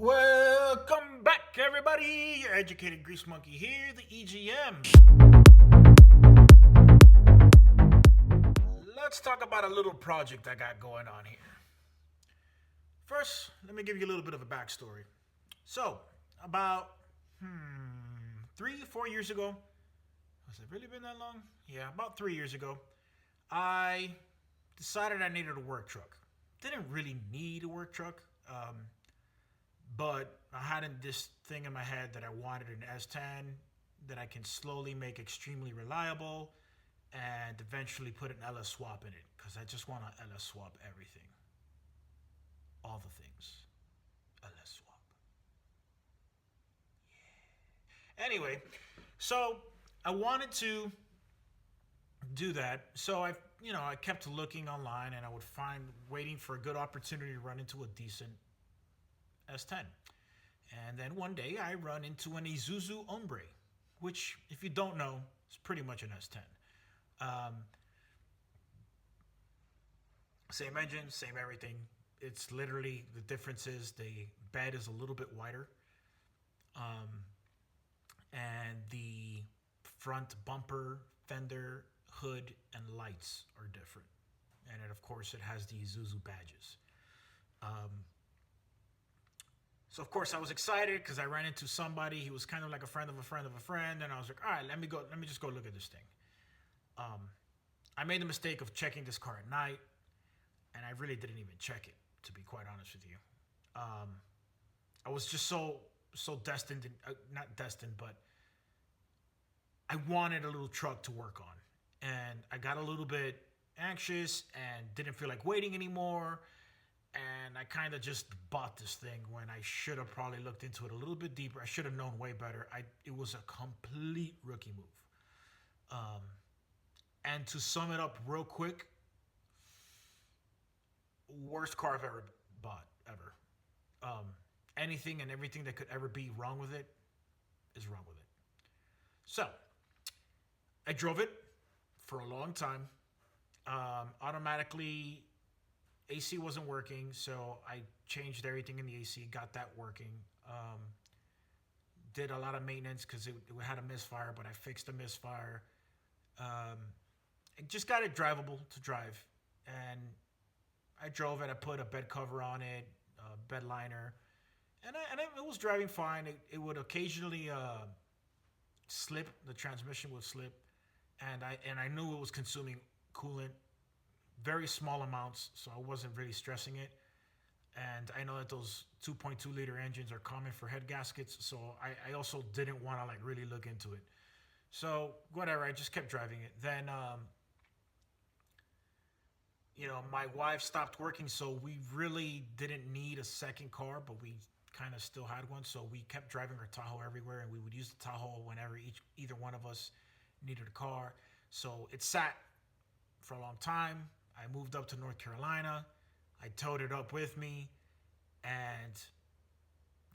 Welcome back, everybody. Your educated grease monkey here, the EGM. Let's talk about a little project I got going on here. First, let me give you a little bit of a backstory. So, about 3 or 4 years ago, has it really been that long? Yeah, about 3 years ago, I decided I needed a work truck. Didn't really need a work truck. But I had this thing in my head that I wanted an S10 that I can slowly make extremely reliable and eventually put an LS swap in it because I just want to LS swap everything. All the things. LS swap. Yeah. Anyway, so I wanted to do that. So I kept looking online and I would waiting for a good opportunity to run into a decent S10. And then one day I run into an Isuzu Hombre, which, if you don't know, is pretty much an S10. Same engine, same everything. It's literally, the difference is the bed is a little bit wider. And the front bumper, fender, hood, and lights are different. And it, of course, it has the Isuzu badges. So of course I was excited because I ran into somebody. He was kind of like a friend of a friend of a friend, and I was like, all right, let me just go look at this thing. I made the mistake of checking this car at night, and I really didn't even check it, to be quite honest with you. I was just so destined, not destined, but I wanted a little truck to work on, and I got a little bit anxious and didn't feel like waiting anymore. And I kind of just bought this thing when I should have probably looked into it a little bit deeper. I should have known way better. It was a complete rookie move. And to sum it up real quick, worst car I've ever bought, ever. Anything and everything that could ever be wrong with it is wrong with it. So, I drove it for a long time. Automatically, AC wasn't working, so I changed everything in the AC, got that working. Did a lot of maintenance because it had a misfire, but I fixed the misfire. I just got it drivable to drive, and I drove it. I put a bed cover on it, a bed liner, and it was driving fine. It would occasionally slip. The transmission would slip, and I knew it was consuming coolant. Very small amounts, so I wasn't really stressing it. And I know that those 2.2 liter engines are common for head gaskets, so I also didn't want to really look into it. So whatever, I just kept driving it. Then, my wife stopped working, so we really didn't need a second car, but we kind of still had one. So we kept driving our Tahoe everywhere, and we would use the Tahoe whenever either one of us needed a car. So it sat for a long time. I moved up to North Carolina. I towed it up with me. And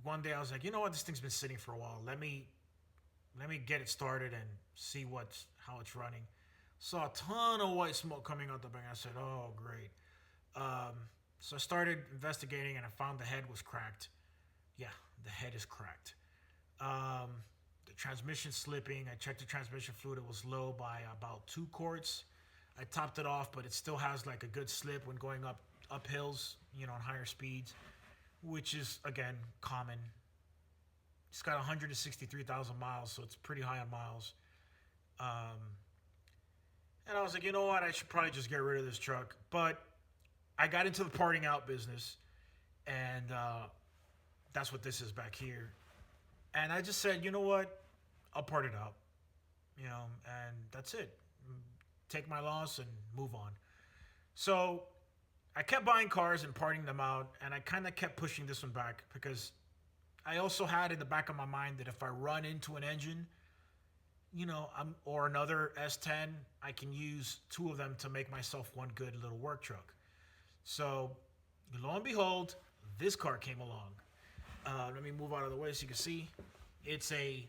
one day I was like, you know what? This thing's been sitting for a while. Let me get it started and see how it's running. Saw a ton of white smoke coming out the back. I said, oh, great. So I started investigating, and I found the head was cracked. Yeah, the head is cracked. The transmission slipping. I checked the transmission fluid. It was low by about 2 quarts. I topped it off, but it still has a good slip when going up hills, on higher speeds, which is, again, common. It's got 163,000 miles, so it's pretty high on miles. And I was like, you know what? I should probably just get rid of this truck. But I got into the parting out business, and that's what this is back here. And I just said, you know what? I'll part it out, and that's it. Take my loss and move on. So I kept buying cars and parting them out, and I kind of kept pushing this one back because I also had in the back of my mind that if I run into an engine, or another S10, I can use 2 of them to make myself one good little work truck. So lo and behold, this car came along. Let me move out of the way so you can see. It's a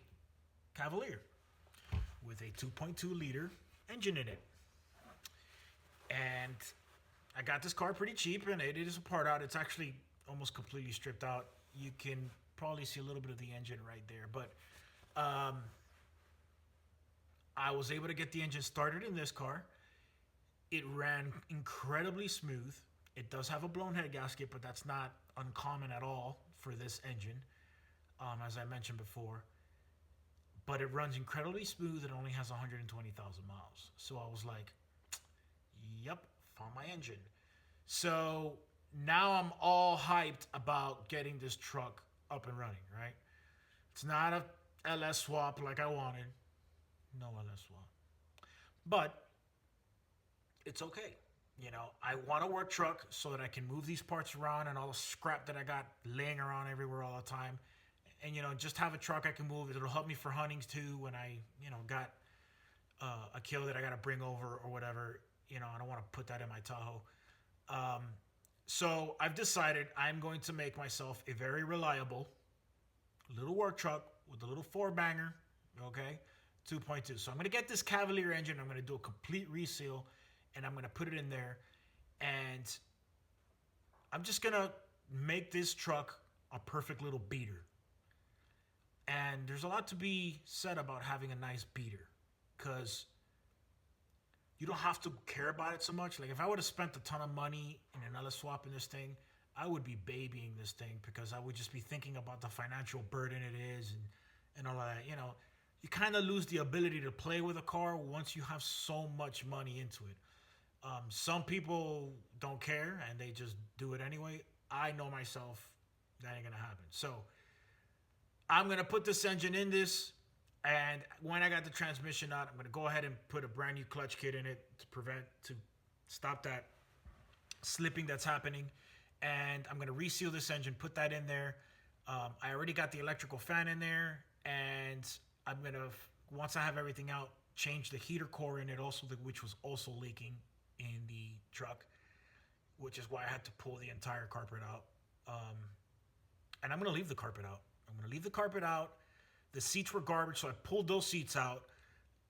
Cavalier with a 2.2 liter engine in it. And I got this car pretty cheap, and it is a part out. It's actually almost completely stripped out. you can probably see a little bit of the engine right there. But um, I was able to get the engine started in this car. It ran incredibly smooth. It does have a blown head gasket, but that's not uncommon at all for this engine, as I mentioned before. But it runs incredibly smooth. It only has 120,000 miles. So I was like, yep, found my engine. So now I'm all hyped about getting this truck up and running, right? It's not a LS swap like I wanted. No LS swap. But it's okay. I want a work truck so that I can move these parts around and all the scrap that I got laying around everywhere all the time. And, just have a truck I can move. It'll help me for huntings too when I, got a kill that I got to bring over or whatever. I don't want to put that in my Tahoe. Um, so I've decided I'm going to make myself a very reliable little work truck with a little four banger, okay, 2.2. So I'm going to get this Cavalier engine. I'm going to do a complete reseal, and I'm going to put it in there. And I'm just going to make this truck a perfect little beater. And there's a lot to be said about having a nice beater, because you don't have to care about it so much. Like if I would have spent a ton of money in another swap in this thing, I would be babying this thing because I would just be thinking about the financial burden it is and all of that. You kind of lose the ability to play with a car once you have so much money into it. Some people don't care and they just do it anyway. I know myself, that ain't gonna happen. So I'm gonna put this engine in this, and when I got the transmission out, I'm gonna go ahead and put a brand new clutch kit in it to stop that slipping that's happening. And I'm gonna reseal this engine, put that in there. I already got the electrical fan in there, and I'm gonna, once I have everything out, change the heater core in it also, which was also leaking in the truck, which is why I had to pull the entire carpet out. And I'm gonna leave the carpet out. The seats were garbage, so I pulled those seats out.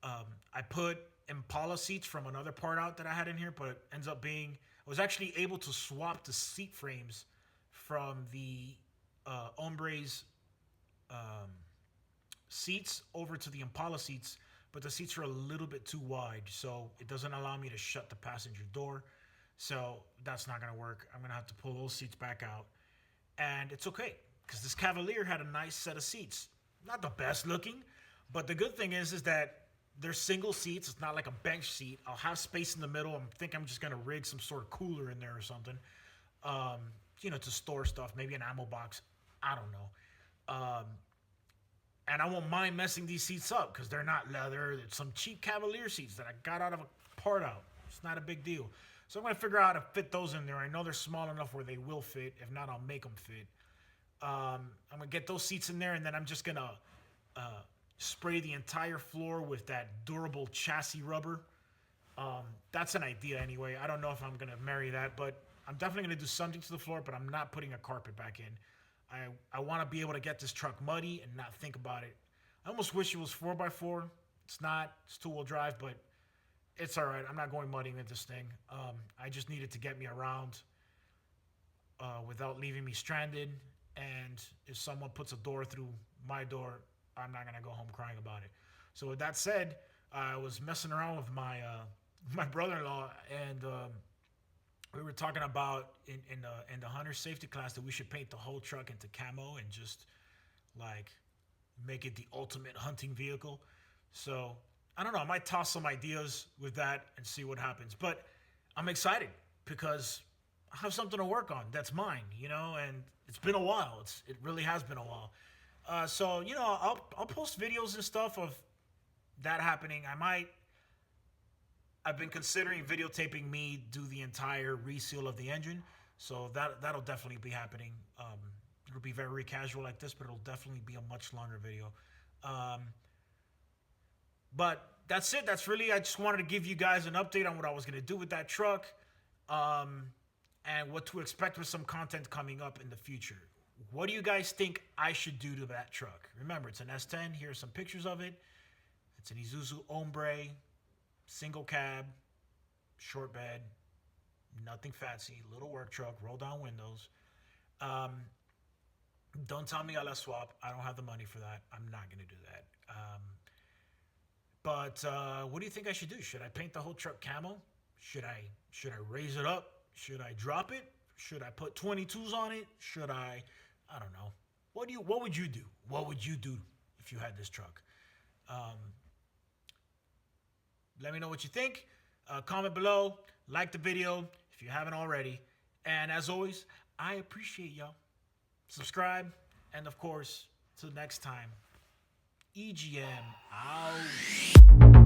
I put Impala seats from another part out that I had in here, but it ends up being, I was actually able to swap the seat frames from the Hombre's seats over to the Impala seats, but the seats are a little bit too wide, so it doesn't allow me to shut the passenger door. So that's not gonna work. I'm gonna have to pull those seats back out, and it's okay because this Cavalier had a nice set of seats. Not the best looking, but the good thing is that they're single seats. It's not like a bench seat. I'll have space in the middle. I think I'm just gonna rig some sort of cooler in there or something, to store stuff. Maybe an ammo box. I don't know. And I won't mind messing these seats up because they're not leather. It's some cheap Cavalier seats that I got out of a part out. It's not a big deal. So I'm gonna figure out how to fit those in there. I know they're small enough where they will fit. If not, I'll make them fit. I'm gonna get those seats in there, and then I'm just gonna spray the entire floor with that durable chassis rubber. That's an idea anyway. I don't know if I'm gonna marry that, but I'm definitely gonna do something to the floor, but I'm not putting a carpet back in. I want to be able to get this truck muddy and not think about it. I almost wish it was 4x4. It's not. It's two-wheel drive, but it's all right. I'm not going muddy with this thing. I just needed to get me around without leaving me stranded. And if someone puts a door through my door, I'm not going to go home crying about it. So with that said, I was messing around with my my brother-in-law, and we were talking about in the hunter safety class that we should paint the whole truck into camo and just like make it the ultimate hunting vehicle. So I don't know. I might toss some ideas with that and see what happens. But I'm excited because I have something to work on that's mine, and it's been a while. It really has been a while. So I'll post videos and stuff of that happening. I've been considering videotaping me do the entire reseal of the engine, so that'll definitely be happening. It'll be very casual like this, but it'll definitely be a much longer video. But that's it. That's really, I just wanted to give you guys an update on what I was going to do with that truck, and what to expect with some content coming up in the future. What do you guys think I should do to that truck? Remember, it's an S10. Here are some pictures of it. It's an Isuzu Hombre. Single cab, short bed, nothing fancy, little work truck, roll down windows. Don't tell me I left swap. I don't have the money for that. I'm not gonna do that. But what do you think I should do? Should I paint the whole truck camo? Should I raise it up? Should I drop it? Should I put 22s on it? Should I don't know. What would you do? What would you do if you had this truck? Um, Let me know what you think. Comment below. Like the video if you haven't already. And as always, I appreciate y'all. Subscribe. And of course, till next time, EGM out.